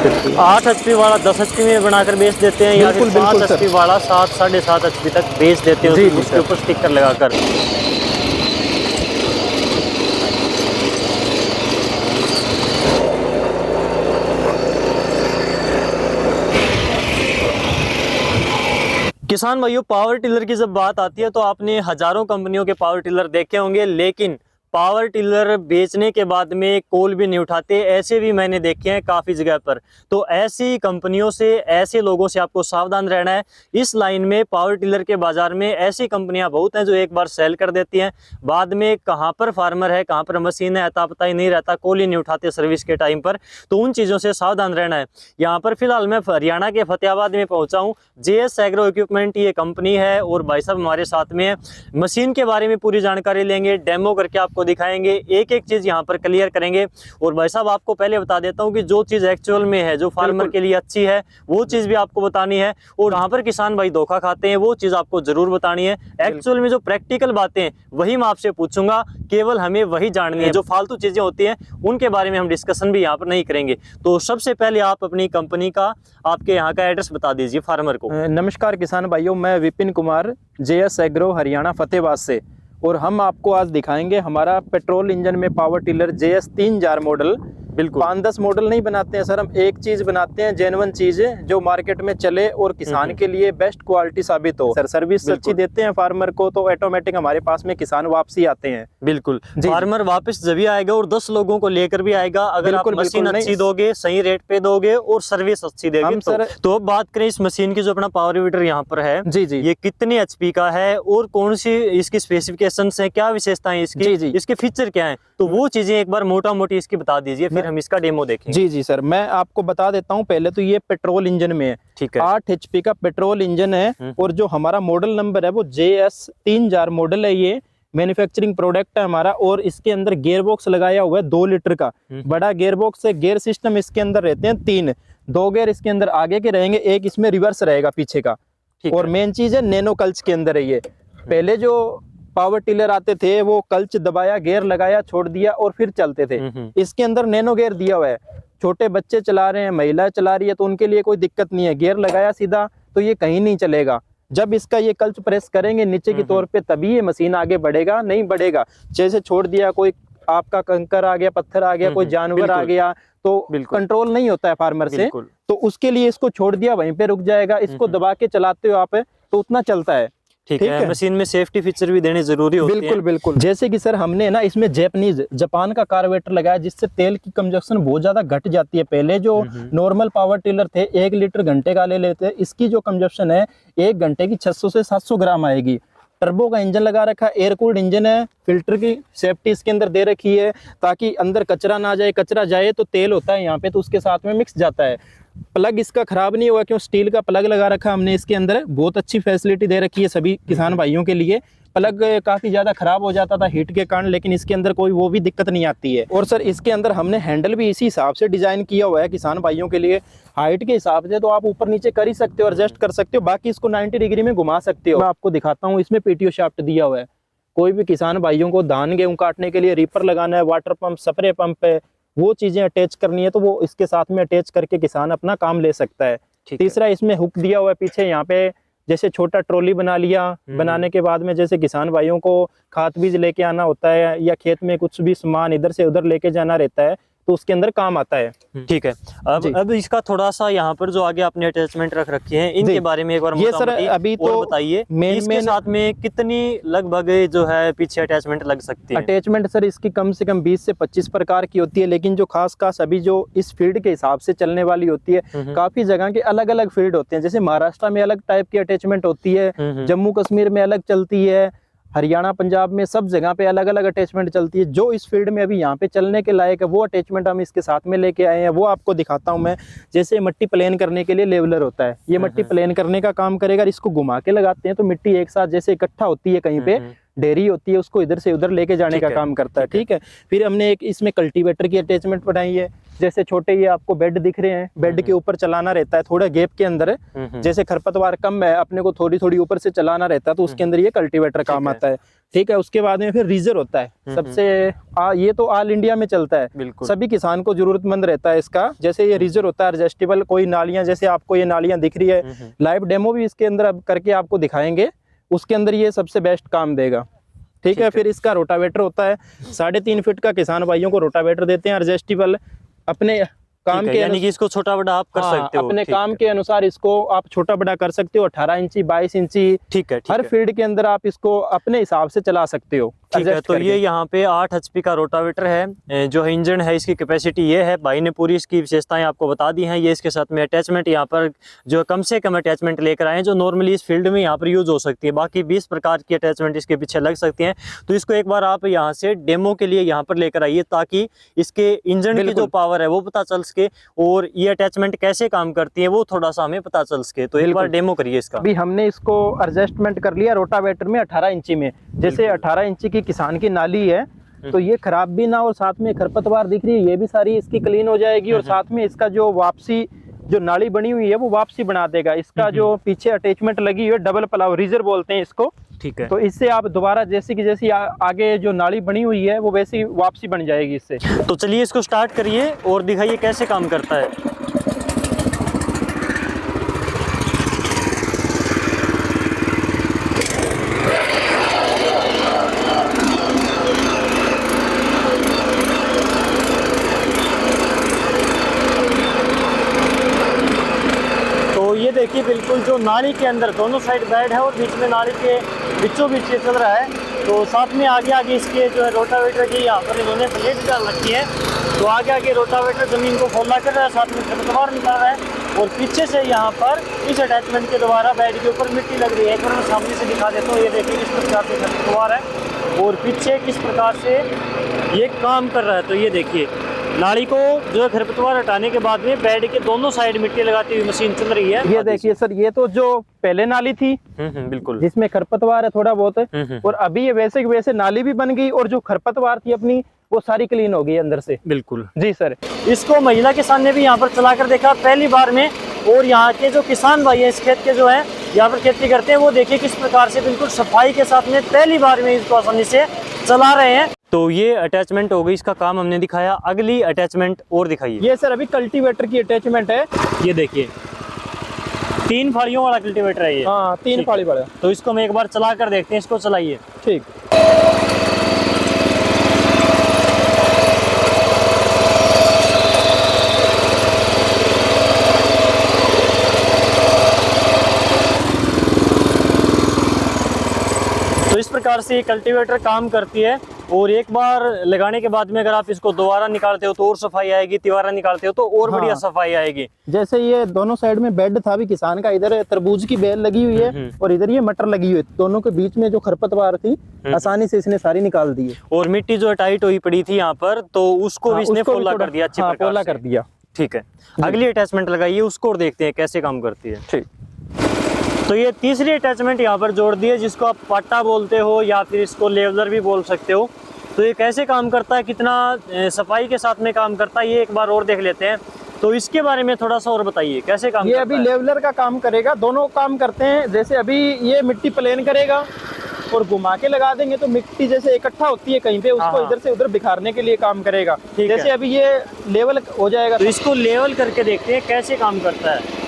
करती है। 8 HP वाला 10 HP में बनाकर बेच देते हैं, या फिर 5 HP वाला 7 साढ़े 7 HP तक बेच देते हैं उसके ऊपर स्टिकर लगाकर। किसान भाइयों, पावर टिलर की जब बात आती है तो आपने हजारों कंपनियों के पावर टिलर देखे होंगे, लेकिन पावर टिलर बेचने के बाद में कॉल भी नहीं उठाते, ऐसे भी मैंने देखे हैं काफ़ी जगह पर। तो ऐसी कंपनियों से, ऐसे लोगों से आपको सावधान रहना है। इस लाइन में, पावर टिलर के बाज़ार में ऐसी कंपनियां बहुत हैं जो एक बार सेल कर देती हैं, बाद में कहां पर फार्मर है, कहां पर मशीन है, अता पता ही नहीं रहता, कॉल ही नहीं उठाते सर्विस के टाइम पर। तो उन चीज़ों से सावधान रहना है। यहाँ पर फिलहाल मैं हरियाणा के फतेहाबाद में पहुँचा हूँ। JS एग्रो इक्विपमेंट ये कंपनी है और भाई साहब हमारे साथ में है। मशीन के बारे में पूरी जानकारी लेंगे, डेमो करके आपको दिखाएंगे, एक एक चीज यहाँ पर क्लियर करेंगे। और भाई साहब आपको पहले बता देता हूँ कि जो चीज एक्चुअल में है, जो फार्मर के लिए अच्छी है, वो चीज भी आपको बतानी है, और यहाँ पर किसान भाई धोखा खाते हैं वो चीज आपको जरूर बतानी है। एक्चुअल में जो प्रैक्टिकल बातें वही मैं आपसे पूछूंगा, केवल हमें वही जाननी है। जो फालतू चीजें होती हैं उनके बारे में हम डिस्कशन भी यहाँ पर नहीं करेंगे। तो सबसे पहले आप अपनी कंपनी का, आपके यहाँ का एड्रेस बता दीजिए फार्मर को। नमस्कार किसान भाइयों, मैं विपिन कुमार, JS एग्रो हरियाणा फतेहाबाद से, और हम आपको आज दिखाएंगे हमारा पेट्रोल इंजन में पावर टिलर JS 3000 मॉडल। बिल्कुल 5-10 मॉडल नहीं बनाते हैं सर, हम एक चीज बनाते हैं, जेन्युइन चीज जो मार्केट में चले और किसान के लिए बेस्ट क्वालिटी साबित हो। सर सर्विस अच्छी देते हैं फार्मर को, तो ऑटोमेटिक हमारे पास में किसान वापसी आते हैं। बिल्कुल, फार्मर वापस जब भी आएगा और 10 लोगों को लेकर भी आएगा, अगर आप मशीन अच्छी दोगे, सही रेट पे दोगे और सर्विस अच्छी देंगे तो अब बात करें इस मशीन की। जो अपना पावर वीडर यहाँ पर है, जी जी, ये कितने HP का है और कौन सी इसकी स्पेसिफिकेशंस है, क्या विशेषताएं इसकी, इसके फीचर क्या है, तो वो चीजें एक बार मोटा मोटी इसकी बता दीजिए, फिर हम इसका डेमो देखेंगे। जी जी सर, मैं आपको बता देता हूँ। पहले तो ये पेट्रोल इंजन में है, ठीक है, 8 HP का पेट्रोल इंजन है, और जो हमारा मॉडल नंबर है वो JS 3000 मॉडल है। ये मैन्युफैक्चरिंग प्रोडक्ट है हमारा, और इसके अंदर गियर बॉक्स लगाया हुआ है 2 लीटर का बड़ा गियर बॉक्स है। गियर सिस्टम इसके अंदर रहते हैं 3, 2 गियर इसके अंदर आगे के रहेंगे, एक इसमें रिवर्स रहेगा पीछे का। और मेन चीज है नैनो क्लच के अंदर है ये। पहले जो पावर टिलर आते थे वो क्लच दबाया, गियर लगाया, छोड़ दिया और फिर चलते थे। इसके अंदर नैनो गियर दिया हुआ है, छोटे बच्चे चला रहे हैं, महिला चला रही है, तो उनके लिए कोई दिक्कत नहीं है। गियर लगाया सीधा तो ये कहीं नहीं चलेगा। जब इसका ये क्लच प्रेस करेंगे नीचे की तौर पे, तभी ये मशीन आगे बढ़ेगा, नहीं बढ़ेगा। जैसे छोड़ दिया, कोई आपका कंकर आ गया, पत्थर आ गया, कोई जानवर आ गया, तो कंट्रोल नहीं होता है फार्मर से, तो उसके लिए इसको छोड़ दिया, वहीं पे रुक जाएगा। इसको दबा के चलाते हो आप तो उतना चलता है। ठीक है। मशीन में सेफ्टी फीचर भी देने जरूरी होते हैं। बिल्कुल बिल्कुल। जैसे कि सर हमने ना इसमें जापान का कार्बोरेटर लगाया, जिससे तेल की कंजप्शन बहुत ज्यादा घट जाती है। पहले जो नॉर्मल पावर टिलर थे 1 लीटर घंटे का ले लेते, इसकी जो कंजप्शन है 1 घंटे की 600 से 700 ग्राम आएगी। टर्बो का इंजन लगा रखा है, एयर कूल्ड इंजन है, फिल्टर की सेफ्टी इसके अंदर दे रखी है, ताकि अंदर कचरा ना जाए। कचरा जाए तो तेल होता है यहाँ पे, तो उसके साथ में मिक्स जाता है। प्लग इसका खराब नहीं हुआ, क्यों स्टील का प्लग लगा रखा हमने इसके अंदर। बहुत अच्छी फैसिलिटी दे रखी है सभी किसान भाइयों के लिए। प्लग काफी ज्यादा खराब हो जाता था हीट के कारण, लेकिन इसके अंदर कोई वो भी दिक्कत नहीं आती है। और सर इसके अंदर हमने हैंडल भी इसी हिसाब से डिजाइन किया हुआ है किसान भाइयों के लिए। हाइट के हिसाब से तो आप ऊपर नीचे कर ही सकते हो, एडजस्ट कर सकते हो, बाकी इसको 90 डिग्री में घुमा सकते हो। मैं आपको दिखाता हूँ, इसमें PTO शाफ्ट दिया हुआ है। कोई भी किसान भाइयों को धान गेहूं काटने के लिए रीपर लगाना है, वाटर पंप, स्प्रे पंप है, वो चीजें अटैच करनी है, तो वो इसके साथ में अटैच करके किसान अपना काम ले सकता है। तीसरा इसमें हुक दिया हुआ है पीछे, यहाँ पे जैसे छोटा ट्रॉली बना लिया, बनाने के बाद में जैसे किसान भाइयों को खाद बीज लेके आना होता है, या खेत में कुछ भी सामान इधर से उधर लेके जाना रहता है, तो उसके अंदर काम आता है। ठीक है। अब इसका थोड़ा सा यहाँ पर जो आगे आपने अटैचमेंट रख रखी है, इनके बारे में एक बार ये सर अभी तो बताइए। इसके साथ में कितनी लगभग जो है पीछे अटैचमेंट लग सकती है? अटैचमेंट सर इसकी कम से कम 20 से 25 प्रकार की होती है, लेकिन जो खास अभी जो इस फील्ड के हिसाब से चलने वाली होती है, काफी जगह के अलग अलग फील्ड होते हैं। जैसे महाराष्ट्र में अलग टाइप की अटैचमेंट होती है, जम्मू कश्मीर में अलग चलती है, हरियाणा पंजाब में सब जगह पे अलग अलग अटैचमेंट चलती है। जो इस फील्ड में अभी यहाँ पे चलने के लायक है, वो अटैचमेंट हम इसके साथ में लेके आए हैं, वो आपको दिखाता हूँ मैं। जैसे मट्टी प्लेन करने के लिए लेवलर होता है, ये मट्टी प्लेन करने का काम करेगा। इसको घुमा के लगाते हैं तो मिट्टी एक साथ जैसे इकट्ठा होती है, कहीं पे ढेरी होती है, उसको इधर से उधर लेके जाने का काम करता है। ठीक है। फिर हमने एक इसमें कल्टीवेटर की अटैचमेंट बनाई है, जैसे छोटे ये आपको बेड दिख रहे हैं, बेड के ऊपर चलाना रहता है, थोड़ा गैप के अंदर जैसे खरपतवार कम है, अपने को थोड़ी थोड़ी ऊपर से चलाना रहता है, तो उसके अंदर ये कल्टीवेटर काम आता है। ठीक है, उसके बाद में फिर रीजर होता है सबसे ये तो ऑल इंडिया में चलता है, सभी किसान को जरूरतमंद रहता है इसका। जैसे ये रीजर होता है एडजस्टेबल, कोई नालियां, जैसे आपको ये नालियां दिख रही है, लाइव डेमो भी इसके अंदर अब करके आपको दिखाएंगे, उसके अंदर ये सबसे बेस्ट काम देगा। ठीक है, फिर इसका रोटावेटर होता है, 3.5 फीट का किसान भाइयों को रोटावेटर देते हैं एडजस्टेबल, अपने काम के यानी कि इसको छोटा बड़ा आप कर सकते हो, अपने काम के अनुसार इसको आप छोटा बड़ा कर सकते हो, 18 इंची 22 इंची, ठीक है, हर फील्ड के अंदर आप इसको अपने हिसाब से चला सकते हो। ठीक है, तो ये यहाँ पे 8 HP का रोटावेटर है, जो इंजन है इसकी कैपेसिटी ये है। भाई ने पूरी इसकी विशेषताएं आपको बता दी हैं। ये इसके साथ में अटैचमेंट यहाँ पर जो कम से कम अटैचमेंट लेकर आए हैं, जो नॉर्मली इस फील्ड में यहाँ पर यूज हो सकती है, बाकी 20 प्रकार की अटैचमेंट इसके पीछे लग सकती हैं। तो इसको एक बार आप यहाँ से डेमो के लिए यहाँ पर लेकर आइए, ताकि इसके इंजन की जो पावर है वो पता चल सके और ये अटैचमेंट कैसे काम करती है वो थोड़ा सा हमें पता चल सके। तो एक बार डेमो करिए इसका। अभी हमने इसको एडजस्टमेंट कर लिया रोटावेटर में 18 इंची में, जैसे 18 इंची की किसान की नाली है, तो ये खराब भी ना, और साथ में खरपतवार दिख रही है ये भी सारी इसकी क्लीन हो जाएगी, और साथ में इसका जो वापसी जो नाली बनी हुई है वो वापसी बना देगा। इसका जो पीछे अटैचमेंट लगी हुई है डबल प्लाव रीजर बोलते हैं इसको, ठीक है, तो इससे आप दोबारा जैसी की जैसी आगे जो नाली बनी हुई है वो वैसी वापसी बन जाएगी इससे। तो चलिए इसको स्टार्ट करिए और दिखाइए कैसे काम करता है। ये देखिए बिल्कुल जो नाली के अंदर दोनों साइड बेड है और बीच में नाली के बीचों बीच ये चल रहा है। तो साथ में आगे आगे इसके जो है रोटावेटर की यहाँ पर इन्होंने प्लेट डाल रखी है, तो आगे आगे रोटावेटर जमीन को खोला कर रहा है, साथ में खरपतवार निकाल रहा है, और पीछे से यहाँ पर इस अटैचमेंट के द्वारा बेड के ऊपर मिट्टी लग रही है। एक बार मैं सामने से दिखा देता हूँ, ये देखिए किस प्रकार से खरपतवार है और पीछे किस प्रकार से ये काम कर रहा है। तो ये देखिए नाली को जो है खरपतवार हटाने के बाद में बेड के दोनों साइड मिट्टी लगाती हुई मशीन चल रही है। ये देखिए सर, ये तो जो पहले नाली थी बिल्कुल जिसमें खरपतवार है थोड़ा बहुत है, और अभी ये वैसे की वैसे नाली भी बन गई, और जो खरपतवार थी अपनी वो सारी क्लीन हो गई अंदर से। बिल्कुल जी सर। इसको महिला किसान ने भी यहाँ पर चलाकर देखा पहली बार में, और यहाँ के जो किसान भाई हैं इस खेत के जो है यहाँ पर खेती करते हैं, वो देखिए किस प्रकार से बिल्कुल सफाई के साथ में पहली बार में इसको आसानी से चला रहे हैं। तो ये अटैचमेंट हो गई, इसका काम हमने दिखाया। अगली अटैचमेंट और दिखाइए। ये सर अभी कल्टीवेटर की अटैचमेंट है, ये देखिए 3 फाड़ियों वाला कल्टीवेटर है ये। हाँ 3 फाड़ी वाला। तो इसको हम एक बार चला कर देखते हैं, इसको चलाइए। ठीक। तो इस प्रकार से ये कल्टीवेटर काम करती है, और एक बार लगाने के बाद में अगर आप इसको दोबारा निकालते हो तो और सफाई आएगी, तिबारा निकालते हो तो और बढ़िया सफाई आएगी। जैसे ये दोनों साइड में बेड था भी किसान का, इधर तरबूज की बेल लगी हुई है और इधर ये मटर लगी हुई है, दोनों के बीच में जो खरपतवार थी आसानी से इसने सारी निकाल दी है। और मिट्टी जो टाइट हुई पड़ी थी यहाँ पर, तो उसको भी इसने फोला कर दिया, अच्छी प्रकार फोला कर दिया। ठीक है, अगली अटैचमेंट लगाइए, उसको और देखते हैं कैसे काम करती है। ठीक। तो ये तीसरी अटैचमेंट यहाँ पर जोड़ दी है, जिसको आप पाटा बोलते हो या फिर इसको लेवलर भी बोल सकते हो। तो ये कैसे काम करता है, कितना सफाई के साथ में काम करता है, ये एक बार और देख लेते हैं। तो इसके बारे में थोड़ा सा और बताइए कैसे काम ये करता अभी है? लेवलर का काम करेगा, दोनों काम करते हैं। जैसे अभी ये मिट्टी प्लेन करेगा और घुमा के लगा देंगे तो मिट्टी जैसे इकट्ठा होती है कहीं पे, उसको इधर से उधर बिखारने के लिए काम करेगा। जैसे अभी ये लेवल हो जाएगा, तो इसको लेवल करके देखते हैं कैसे काम करता है।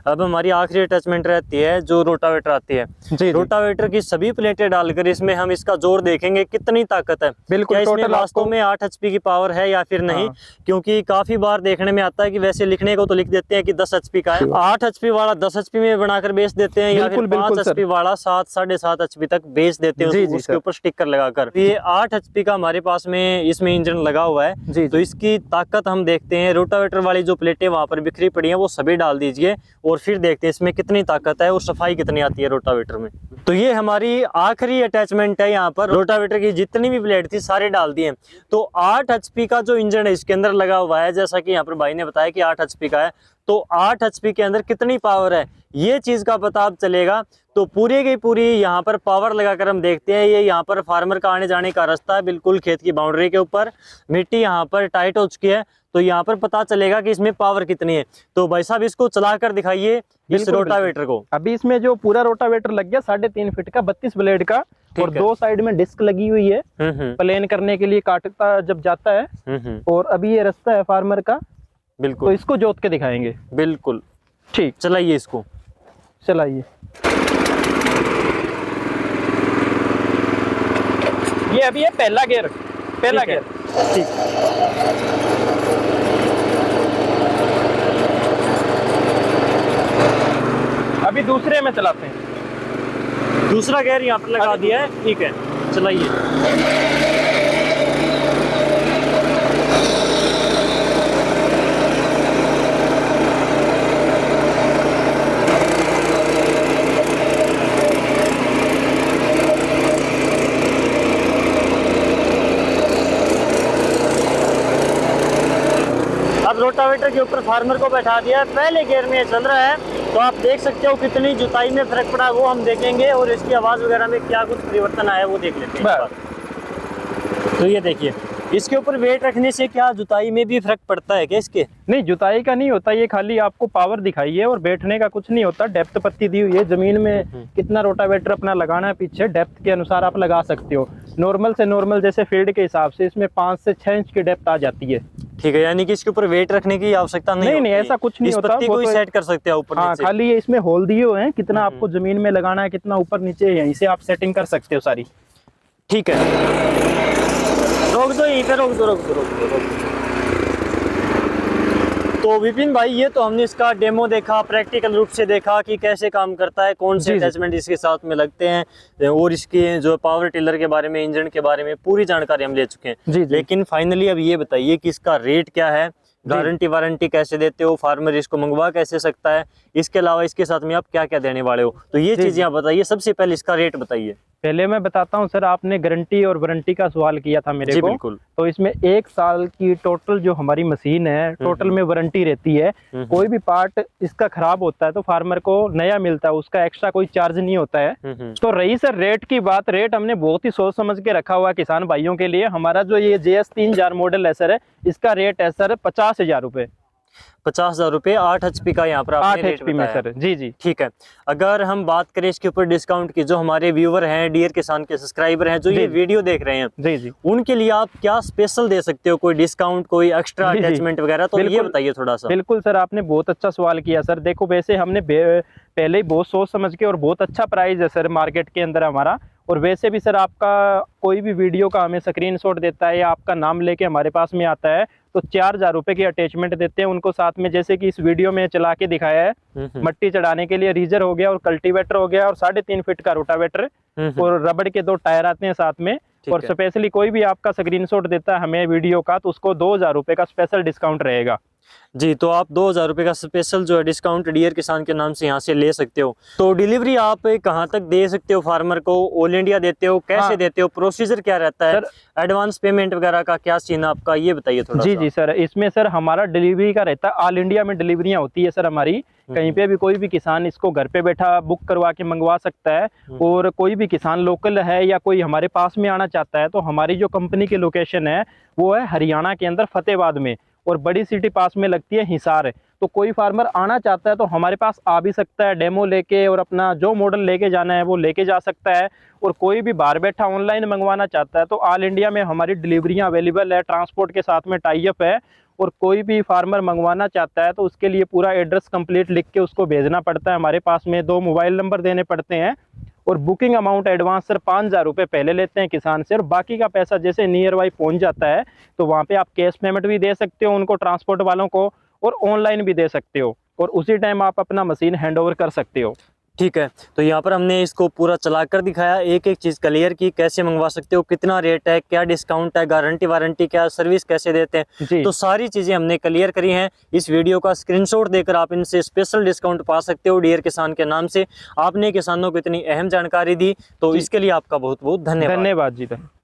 अब हमारी आखिरी अटैचमेंट रहती है जो रोटावेटर आती है। जी, रोटावेटर की सभी प्लेटें डालकर इसमें हम इसका जोर देखेंगे कितनी ताकत है। बिल्कुल, क्या इसमें वास्तव में 8 HP की पावर है या फिर नहीं। क्योंकि काफी बार देखने में आता है कि वैसे लिखने को तो लिख देते हैं कि 10 HP का है, 8 HP वाला 10 HP में बनाकर बेच देते हैं, या फिर 5 HP वाला 7 साढ़े 7 HP तक बेच देते हैं उसके ऊपर स्टिकर लगाकर। ये 8 HP का हमारे पास में इसमें इंजन लगा हुआ है। तो इसकी ताकत हम देखते हैं। रोटावेटर वाली जो प्लेटें वहां पर बिखरी पड़ी है वो सभी डाल दीजिए, और फिर देखते हैं इसमें कितनी ताकत है और सफाई कितनी आती है रोटावेटर में। तो ये हमारी आखिरी अटैचमेंट है, यहाँ पर रोटावेटर की जितनी भी ब्लेड थी सारे डाल दिए। तो 8 HP का जो इंजन है इसके अंदर लगा हुआ है, जैसा कि यहाँ पर भाई ने बताया कि 8 HP का है। तो 8 HP के अंदर कितनी पावर है ये चीज का पता अब चलेगा। तो पूरी की पूरी यहाँ पर पावर लगाकर हम देखते हैं। ये यहाँ पर फार्मर का आने जाने का रास्ता है, बिल्कुल खेत की बाउंड्री के ऊपर। मिट्टी यहाँ पर टाइट हो चुकी है, तो यहाँ पर पता चलेगा कि इसमें पावर कितनी है। तो भाई साहब इसको चलाकर दिखाइए इस रोटावेटर को। अभी इसमें जो पूरा रोटावेटर लग गया 3.5 फीट का 32 ब्लेड का, और 2 साइड में डिस्क लगी हुई है प्लेन करने के लिए, काटता जब जाता है। और अभी ये रास्ता है फार्मर का, बिल्कुल। तो इसको जोत के दिखाएंगे। बिल्कुल ठीक, चलाइए इसको, चलाइए। ये अभी है पहला गियर, पहला गियर। ठीक, अभी दूसरे में चलाते हैं। दूसरा गियर यहाँ पर लगा दिया है। ठीक है, चलाइए। अब रोटावेटर के ऊपर फार्मर को बैठा दिया, पहले गियर में चल रहा है। तो आप देख सकते हो कितनी जुताई में फर्क पड़ा वो हम देखेंगे, और इसकी आवाज वगैरह में क्या कुछ परिवर्तन आया वो देख लेते हैं। तो ये देखिए, इसके ऊपर वेट रखने से क्या जुताई में भी फर्क पड़ता है क्या इसके? नहीं, जुताई का नहीं होता, ये खाली आपको पावर दिखाई है और बैठने का कुछ नहीं होता। डेप्थ पत्ती दी हुई है, जमीन में कितना रोटावेटर अपना लगाना है पीछे डेप्थ के अनुसार आप लगा सकते हो। नॉर्मल से नॉर्मल जैसे फील्ड के हिसाब से इसमें 5 से 6 इंच की डेप्थ आ जाती है। ठीक है, यानी कि इसके ऊपर वेट रखने की आवश्यकता नहीं। नहीं, ऐसा कुछ नहीं होता। पत्ती को ही सेट कर सकते हैं ऊपर हाँ, नीचे। खाली ये इसमें होल दिए हुए हैं, कितना आपको जमीन में लगाना है, कितना ऊपर नीचे, यहीं से आप सेटिंग कर सकते हो सारी। ठीक है, रोक दो यहीं पे, रोक दो। तो विपिन भाई, ये तो हमने इसका डेमो देखा, प्रैक्टिकल रूप से देखा कि कैसे काम करता है, कौन से अटैचमेंट इसके साथ में लगते हैं, और इसके जो पावर टिलर के बारे में, इंजन के बारे में पूरी जानकारी हम ले चुके हैं। लेकिन फाइनली अब ये बताइए कि इसका रेट क्या है, गारंटी वारंटी कैसे देते हो, फार्मर इसको मंगवा कैसे सकता है, इसके अलावा इसके साथ में आप क्या क्या देने वाले हो, तो ये चीजें आप बताइए। सबसे पहले इसका रेट बताइए। पहले मैं बताता हूँ सर, आपने गारंटी और वारंटी का सवाल किया था मेरे को। बिल्कुल। तो इसमें 1 साल की टोटल जो हमारी मशीन है, टोटल में वारंटी रहती है। कोई भी पार्ट इसका खराब होता है तो फार्मर को नया मिलता है, उसका एक्स्ट्रा कोई चार्ज नहीं होता है। तो रही सर रेट की बात, रेट हमने बहुत ही सोच समझ के रखा हुआ है किसान भाइयों के लिए। हमारा जो ये JS 3000 मॉडल है सर, इसका रेट है सर 50,000 रुपए। 50,000 रुपए 8 HP का यहाँ पर आपने 8 HP में सर। जी। ठीक है, अगर हम बात करें इसके ऊपर डिस्काउंट की, जो हमारे व्यूअर हैं, डियर किसान के सब्सक्राइबर हैं, जो ये वीडियो देख रहे हैं, जी, उनके लिए आप क्या स्पेशल दे सकते हो, कोई डिस्काउंट, कोई एक्स्ट्रा अटैचमेंट वगैरह, तो ये बताइए थोड़ा सा। बिल्कुल सर, आपने बहुत अच्छा सवाल किया सर। देखो, वैसे हमने पहले ही बहुत सोच समझ के, और बहुत अच्छा प्राइस है सर मार्केट के अंदर हमारा। और वैसे भी सर, आपका कोई भी वीडियो का हमें स्क्रीनशॉट देता है या आपका नाम लेके हमारे पास में आता है तो 4,000 रुपए की अटैचमेंट देते हैं उनको साथ में। जैसे कि इस वीडियो में चला के दिखाया है, मट्टी चढ़ाने के लिए रीजर हो गया, और कल्टीवेटर हो गया, और 3.5 फीट का रोटावेटर, और रबड़ के 2 टायर आते हैं साथ में। और स्पेशली कोई भी आपका स्क्रीनशॉट देता है हमें वीडियो का, तो उसको 2,000 रुपए का स्पेशल डिस्काउंट रहेगा। जी, तो आप 2,000 रुपए का स्पेशल जो है डिस्काउंट डियर किसान के नाम से यहाँ से ले सकते हो। तो डिलीवरी आप कहाँ तक दे सकते हो फार्मर को? ऑल इंडिया देते हो, कैसे देते हो, प्रोसीजर क्या रहता है, एडवांस पेमेंट वगैरह का क्या सीन है आपका, ये बताइए थोड़ा। जी सर, इसमें सर हमारा डिलीवरी का रहता है, ऑल इंडिया में डिलीवरियाँ होती है सर हमारी। कहीं पे भी कोई भी किसान इसको घर पे बैठा बुक करवा के मंगवा सकता है। और कोई भी किसान लोकल है या कोई हमारे पास में आना चाहता है, तो हमारी जो कंपनी की लोकेशन है वो है हरियाणा के अंदर फतेहाबाद में, और बड़ी सिटी पास में लगती है हिसार। तो कोई फार्मर आना चाहता है तो हमारे पास आ भी सकता है डेमो लेके, और अपना जो मॉडल लेके जाना है वो लेके जा सकता है। और कोई भी बाहर बैठा ऑनलाइन मंगवाना चाहता है तो ऑल इंडिया में हमारी डिलीवरियां अवेलेबल है, ट्रांसपोर्ट के साथ में टाई अप है। और कोई भी फार्मर मंगवाना चाहता है तो उसके लिए पूरा एड्रेस कंप्लीट लिख के उसको भेजना पड़ता है। हमारे पास में 2 मोबाइल नंबर देने पड़ते हैं, और बुकिंग अमाउंट एडवांस सर 5,000 रुपये पहले लेते हैं किसान से, और बाकी का पैसा जैसे नियर बाई पहुंच जाता है तो वहाँ पे आप कैश पेमेंट भी दे सकते हो उनको, ट्रांसपोर्ट वालों को, और ऑनलाइन भी दे सकते हो, और उसी टाइम आप अपना मशीन हैंड ओवर कर सकते हो। ठीक है, तो यहाँ पर हमने इसको पूरा चला कर दिखाया, एक एक चीज़ क्लियर की, कैसे मंगवा सकते हो, कितना रेट है, क्या डिस्काउंट है, गारंटी वारंटी क्या, सर्विस कैसे देते हैं, जी। तो सारी चीज़ें हमने क्लियर करी हैं। इस वीडियो का स्क्रीनशॉट देकर आप इनसे स्पेशल डिस्काउंट पा सकते हो डियर किसान के नाम से। आपने किसानों को इतनी अहम जानकारी दी, तो जी। इसके लिए आपका बहुत बहुत धन्यवाद। धन्यवाद जी।